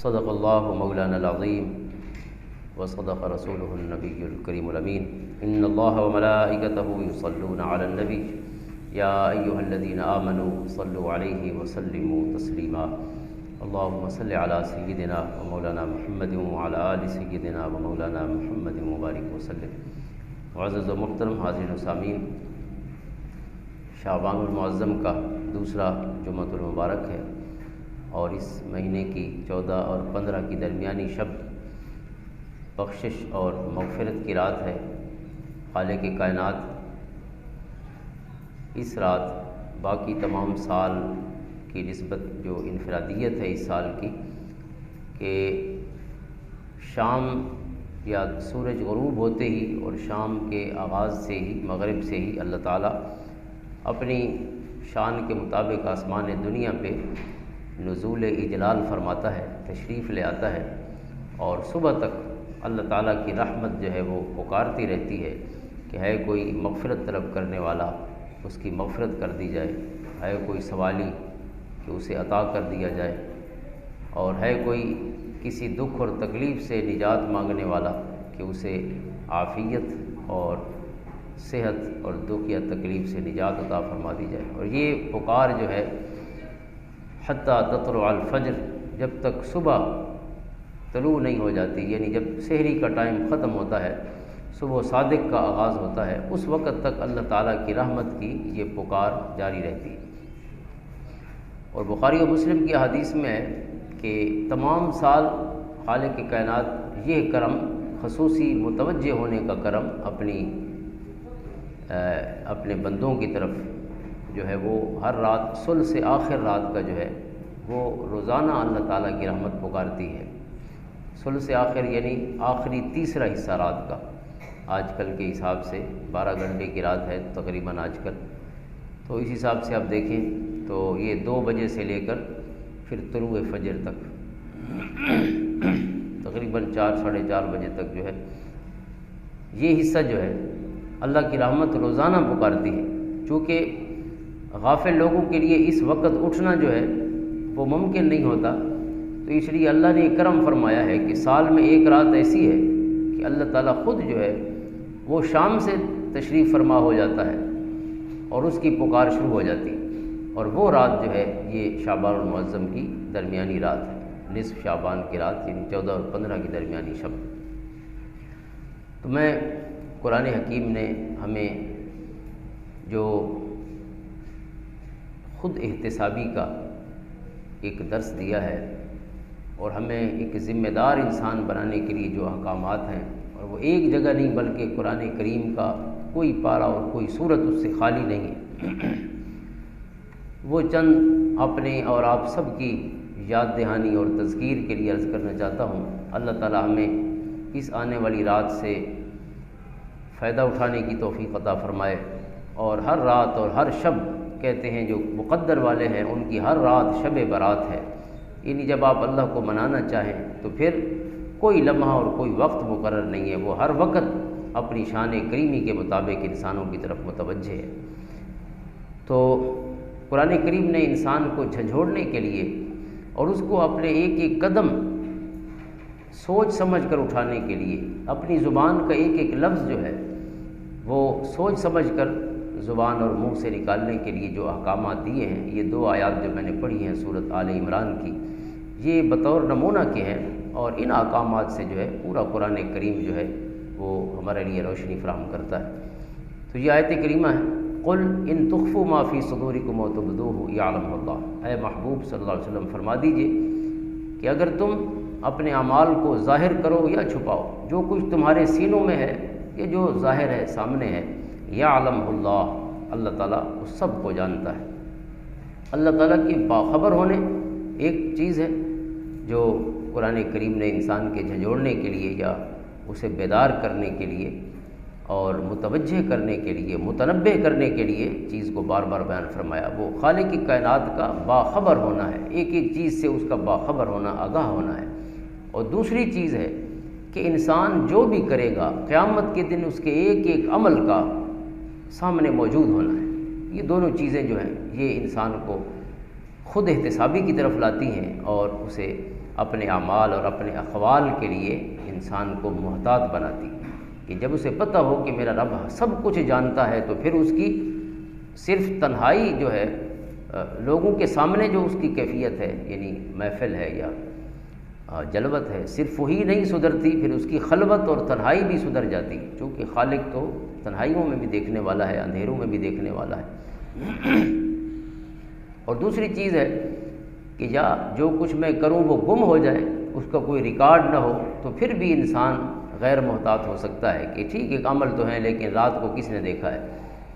صدق اللہ مولانا العظیم وصدق رسولہ النبی الکریم الامین ان اللہ وملائکتہ یصلون علی النبی یا ایہا الذین آمنوا صلوا علیہ وسلموا تسلیما اللہم صل علی سیدنا ومولانا محمد وعلی آل سیدنا ومولانا محمد مبارک وسلم۔ معزز و محترم حاضرین و سامعین، شعبان المعظم کا دوسرا جمعۃ المبارک ہے اور اس مہینے کی 14 اور 15 کی درمیانی شب بخشش اور مغفرت کی رات ہے۔ خالق کائنات اس رات باقی تمام سال کی نسبت جو انفرادیت ہے اس سال کی کہ شام یا سورج غروب ہوتے ہی اور شام کے آغاز سے ہی مغرب سے ہی اللہ تعالیٰ اپنی شان کے مطابق آسمان دنیا پہ نزول اجلال فرماتا ہے، تشریف لے آتا ہے، اور صبح تک اللہ تعالیٰ کی رحمت جو ہے وہ پکارتی رہتی ہے کہ ہے کوئی مغفرت طلب کرنے والا، اس کی مغفرت کر دی جائے، ہے کوئی سوالی کہ اسے عطا کر دیا جائے، اور ہے کوئی کسی دکھ اور تکلیف سے نجات مانگنے والا کہ اسے عافیت اور صحت اور دکھ یا تکلیف سے نجات عطا فرما دی جائے۔ اور یہ پکار جو ہے حتیٰ تطلع الفجر، جب تک صبح طلوع نہیں ہو جاتی، یعنی جب سحری کا ٹائم ختم ہوتا ہے، صبح صادق کا آغاز ہوتا ہے، اس وقت تک اللہ تعالیٰ کی رحمت کی یہ پکار جاری رہتی ہے۔ اور بخاری و مسلم کی حدیث میں ہے کہ تمام سال خالق کائنات یہ کرم، خصوصی متوجہ ہونے کا کرم اپنے بندوں کی طرف جو ہے وہ ہر رات صلح سے آخر رات کا جو ہے وہ روزانہ اللہ تعالیٰ کی رحمت پکارتی ہے۔ صلح سے آخر یعنی آخری تیسرا حصہ رات کا، آج کل کے حساب سے 12 گھنٹے کی رات ہے تقریباً آج کل، تو اس حساب سے آپ دیکھیں تو یہ 2 بجے سے لے کر پھر طلوع فجر تک تقریباً 4 ساڑھے 4 بجے تک جو ہے یہ حصہ جو ہے اللہ کی رحمت روزانہ پکارتی ہے۔ چونکہ غافل لوگوں کے لیے اس وقت اٹھنا جو ہے وہ ممکن نہیں ہوتا، تو اس لیے اللہ نے کرم فرمایا ہے کہ سال میں ایک رات ایسی ہے کہ اللہ تعالیٰ خود جو ہے وہ شام سے تشریف فرما ہو جاتا ہے اور اس کی پکار شروع ہو جاتی ہے، اور وہ رات جو ہے یہ شعبان المعظم کی درمیانی رات ہے، نصف شعبان کی رات، یعنی 14 اور 15 کی درمیانی شب۔ تو میں قرآن حکیم نے ہمیں جو خود احتسابی کا ایک درس دیا ہے اور ہمیں ایک ذمہ دار انسان بنانے کے لیے جو احکامات ہیں، اور وہ ایک جگہ نہیں بلکہ قرآن کریم کا کوئی پارہ اور کوئی صورت اس سے خالی نہیں ہے، وہ چند اپنے اور آپ سب کی یاد دہانی اور تذکیر کے لیے عرض کرنا چاہتا ہوں۔ اللہ تعالی ہمیں اس آنے والی رات سے فائدہ اٹھانے کی توفیق عطا فرمائے، اور ہر رات اور ہر شب کہتے ہیں جو مقدر والے ہیں ان کی ہر رات شب برات ہے، یعنی جب آپ اللہ کو منانا چاہیں تو پھر کوئی لمحہ اور کوئی وقت مقرر نہیں ہے، وہ ہر وقت اپنی شان کریمی کے مطابق انسانوں کی طرف متوجہ ہے۔ تو قرآن کریم نے انسان کو جھنجھوڑنے کے لیے اور اس کو اپنے ایک ایک قدم سوچ سمجھ کر اٹھانے کے لیے، اپنی زبان کا ایک ایک لفظ جو ہے وہ سوچ سمجھ کر زبان اور منہ سے نکالنے کے لیے جو احکامات دیے ہیں، یہ 2 آیات جو میں نے پڑھی ہیں سورۃ آل عمران کی، یہ بطور نمونہ کے ہیں، اور ان احکامات سے جو ہے پورا قرآن کریم جو ہے وہ ہمارے لیے روشنی فراہم کرتا ہے۔ تو یہ آیت کریمہ ہے، قل ان تخفوا ما فی صدورکم وتبدوہ یعلمہ اللہ، اے محبوب صلی اللہ علیہ وسلم فرما دیجئے کہ اگر تم اپنے اعمال کو ظاہر کرو یا چھپاؤ، جو کچھ تمہارے سینوں میں ہے، یہ جو ظاہر ہے سامنے ہے، یعلمہ اللہ، اللہ تعالیٰ اس سب کو جانتا ہے۔ اللہ تعالیٰ کی باخبر ہونے ایک چیز ہے جو قرآن کریم نے انسان کے جھنجھوڑنے کے لیے یا اسے بیدار کرنے کے لیے اور متوجہ کرنے کے لیے، متنبہ کرنے کے لیے چیز کو بار بار بیان فرمایا، وہ خالق کی کائنات کا باخبر ہونا ہے، ایک ایک چیز سے اس کا باخبر ہونا، آگاہ ہونا ہے۔ اور دوسری چیز ہے کہ انسان جو بھی کرے گا قیامت کے دن اس کے ایک ایک عمل کا سامنے موجود ہونا ہے۔ یہ دونوں چیزیں جو ہیں یہ انسان کو خود احتسابی کی طرف لاتی ہیں اور اسے اپنے اعمال اور اپنے اقوال کے لیے انسان کو محتاط بناتی ہیں کہ جب اسے پتہ ہو کہ میرا رب سب کچھ جانتا ہے تو پھر اس کی صرف تنہائی جو ہے لوگوں کے سامنے جو اس کی کیفیت ہے یعنی محفل ہے یا جلوت ہے صرف وہی نہیں سدھرتی، پھر اس کی خلوت اور تنہائی بھی سدھر جاتی، چونکہ خالق تو تنہائیوں میں بھی دیکھنے والا ہے، اندھیروں میں بھی دیکھنے والا ہے۔ اور دوسری چیز ہے کہ یا جو کچھ میں کروں وہ گم ہو جائے، اس کا کوئی ریکارڈ نہ ہو، تو پھر بھی انسان غیر محتاط ہو سکتا ہے کہ ٹھیک ایک عمل تو ہے لیکن رات کو کس نے دیکھا ہے،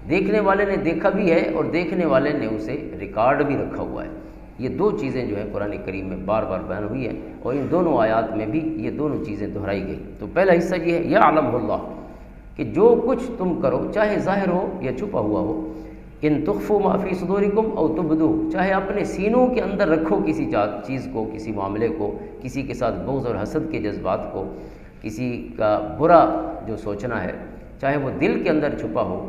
دیکھنے والے نے دیکھا بھی ہے اور دیکھنے والے نے اسے ریکارڈ بھی رکھا ہوا ہے۔ یہ دو چیزیں جو ہے قرآن کریم میں بار بار بیان ہوئی ہیں اور ان دونوں آیات میں بھی یہ دونوں چیزیں دہرائی گئی۔ تو پہلا حصہ یہ ہے یعلم اللہ، کہ جو کچھ تم کرو چاہے ظاہر ہو یا چھپا ہوا ہو، ان تخفوا ما فی صدورکم او تبدوہ، چاہے اپنے سینوں کے اندر رکھو کسی چیز کو، کسی معاملے کو، کسی کے ساتھ بغض اور حسد کے جذبات کو، کسی کا برا جو سوچنا ہے، چاہے وہ دل کے اندر چھپا ہو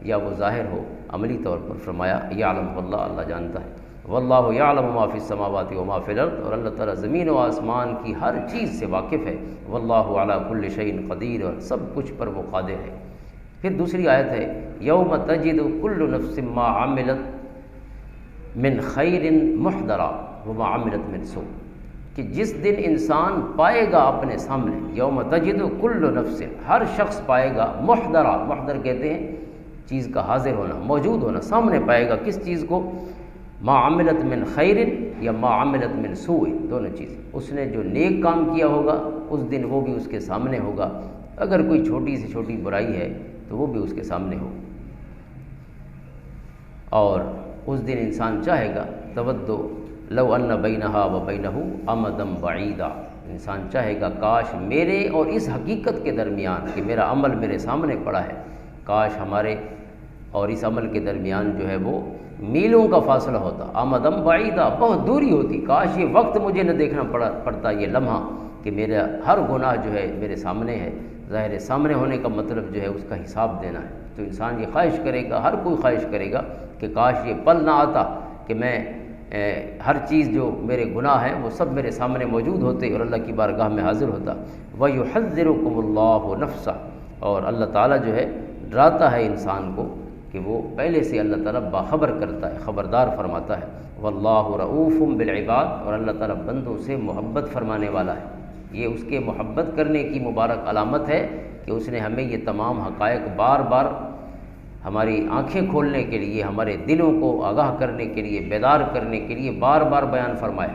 یا وہ ظاہر ہو، عملی طور پر فرمایا یعلم اللہ، اللہ جانتا ہے۔ واللہ یعلم ما فی السماوات و ما فی الارض، اور اللہ تعالیٰ زمین و آسمان کی ہر چیز سے واقف ہے۔ واللہ علی کل شیء قدیر، اور سب کچھ پر وہ قادر ہے۔ پھر دوسری آیت ہے یوم تجد کل نفس ما عملت من خیر محضرا وما عملت من سوء، کہ جس دن انسان پائے گا اپنے سامنے، یوم تجد کل نفس، ہر شخص پائے گا، محضرا، محضر کہتے ہیں چیز کا حاضر ہونا، موجود ہونا، سامنے پائے گا کس چیز کو، ما عملت من خیر یا ما عملت من سوء، دونوں چیز، اس نے جو نیک کام کیا ہوگا اس دن وہ بھی اس کے سامنے ہوگا، اگر کوئی چھوٹی سے چھوٹی برائی ہے تو وہ بھی اس کے سامنے ہو، اور اس دن انسان چاہے گا تودو لو ان بینہا و بینہ امدا بعیدا، انسان چاہے گا کاش میرے اور اس حقیقت کے درمیان کہ میرا عمل میرے سامنے پڑا ہے، کاش ہمارے اور اس عمل کے درمیان جو ہے وہ میلوں کا فاصلہ ہوتا، امدم بعیدا، بہت دوری ہوتی، کاش یہ وقت مجھے نہ دیکھنا پڑتا، یہ لمحہ کہ میرا ہر گناہ جو ہے میرے سامنے ہے۔ ظاہر ہے سامنے ہونے کا مطلب جو ہے اس کا حساب دینا ہے، تو انسان یہ خواہش کرے گا، ہر کوئی خواہش کرے گا کہ کاش یہ پل نہ آتا کہ میں ہر چیز جو میرے گناہ ہیں وہ سب میرے سامنے موجود ہوتے اور اللہ کی بارگاہ میں حاضر ہوتا۔ وَيُحَذِّرُكُمُ اللَّهُ نَفْسَهُ، اور اللہ تعالیٰ جو ہے ڈراتا ہے انسان کو کہ وہ پہلے سے اللہ تعالیٰ باخبر کرتا ہے، خبردار فرماتا ہے۔ وَاللَّهُ رَءُوفٌ بِالْعِبَادِ، اور اللہ تعالیٰ بندوں سے محبت فرمانے والا ہے۔ یہ اس کے محبت کرنے کی مبارک علامت ہے کہ اس نے ہمیں یہ تمام حقائق بار بار ہماری آنکھیں کھولنے کے لیے، ہمارے دلوں کو آگاہ کرنے کے لیے، بیدار کرنے کے لیے بار بار بیان فرمایا۔